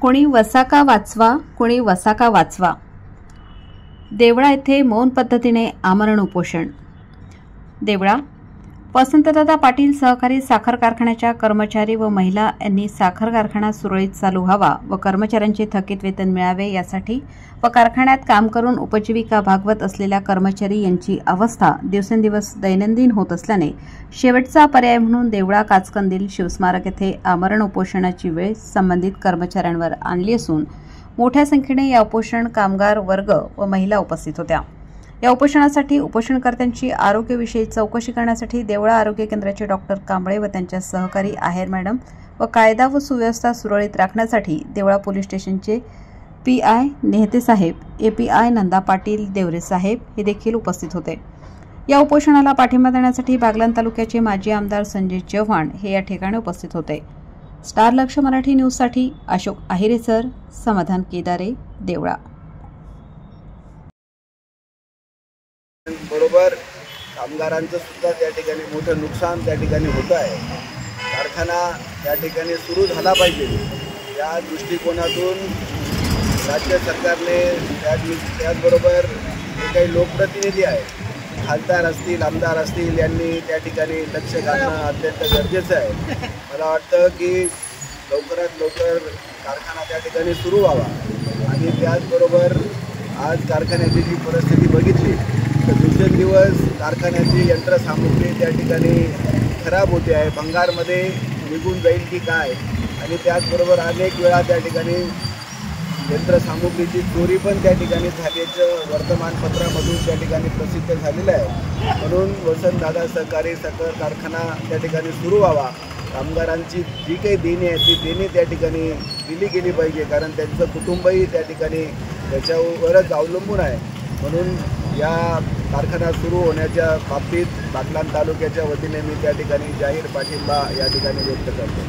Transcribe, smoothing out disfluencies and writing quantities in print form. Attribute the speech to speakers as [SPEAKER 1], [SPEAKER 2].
[SPEAKER 1] कोणी वसाका वाचवा, कोणी वसाका वाचवा। देवळा येथे मौन पद्धतीने आमरण उपोषण। देवळा वसंतदादा पाटील सहकारी साखर कारखान्याच्या कर्मचारी व महिला यांनी साखर कारखाना सुरळीत चालू व्हावा व कर्मचाऱ्यांचे थकीत वेतन मिळावे यासाठी व कारखान्यात काम करून उपजीविका भागवत असलेल्या कर्मचारी यांची अवस्था दिवसेंदिवस दैनंदिन होत असल्याने शेवटचा पर्याय म्हणून देवळा काचकंदील शिवस्मारक येथे आमरण उपोषणाची वेळ संबंधित कर्मचाऱ्यांवर आणली असून मोठ्या संख्येने या उपोषण कामगार वर्ग व महिला उपस्थित होत्या। या उपोषणासाठी उपोषणकर्त्यांची आरोग्यविषयी चौकशी करण्यासाठी देवळा आरोग्य केंद्राचे डॉक्टर कांबळे व त्यांच्या सहकारी आहेर मॅडम व कायदा व सुव्यवस्था सुरळीत राखण्यासाठी देवळा पोलीस स्टेशनचे पीआय नेहते साहेब, एपीआय नंदा पाटील देवरे साहेब हे देखील उपस्थित होते। या उपोषणाला पाठिंबा देण्यासाठी बागलाण तालुक्याचे माजी आमदार संजय चव्हाण हे या ठिकाणी उपस्थित होते। स्टार लक्ष मराठी न्यूजसाठी अशोक आहिरे सर, समाधान केदारे, देवळा।
[SPEAKER 2] बरोबर कामगारांचं सुद्धा त्या ठिकाणी मोठं नुकसान त्या ठिकाणी होतं आहे। कारखाना त्या ठिकाणी सुरू झाला पाहिजे या दृष्टिकोनातून राज्य सरकारने त्याचबरोबर जे काही लोकप्रतिनिधी आहेत, खासदार असतील, आमदार असतील, यांनी त्या ठिकाणी लक्ष घालणं अत्यंत गरजेचं आहे। मला वाटतं की लवकरात लवकर कारखाना त्या ठिकाणी सुरू व्हावा आणि त्याचबरोबर आज कारखान्याची जी परिस्थिती बघितली तर दिवसेंदिवस कारखान्याची यंत्रसामुग्री त्या ठिकाणी खराब होते आहे, भंगारमध्ये निघून जाईल की काय। आणि त्याचबरोबर अनेक वेळा त्या ठिकाणी यंत्रसामुग्रीची चोरी पण त्या ठिकाणी झाल्याचं वर्तमानपत्रामधून त्या ठिकाणी प्रसिद्ध झालेलं आहे। म्हणून वसंतदादा सहकारी साखर कारखाना त्या ठिकाणी सुरू व्हावा। कामगारांची जी काही देणी आहे ती देणी त्या ठिकाणी दिली गेली पाहिजे, कारण त्यांचं कुटुंबही त्या ठिकाणी त्याच्यावरच अवलंबून आहे। म्हणून या कारखाना सुरू होण्याच्या बाबतीत बागलाण तालुक्याच्या वतीने मी त्या ठिकाणी जाहीर पाठिंबा या ठिकाणी व्यक्त करतो।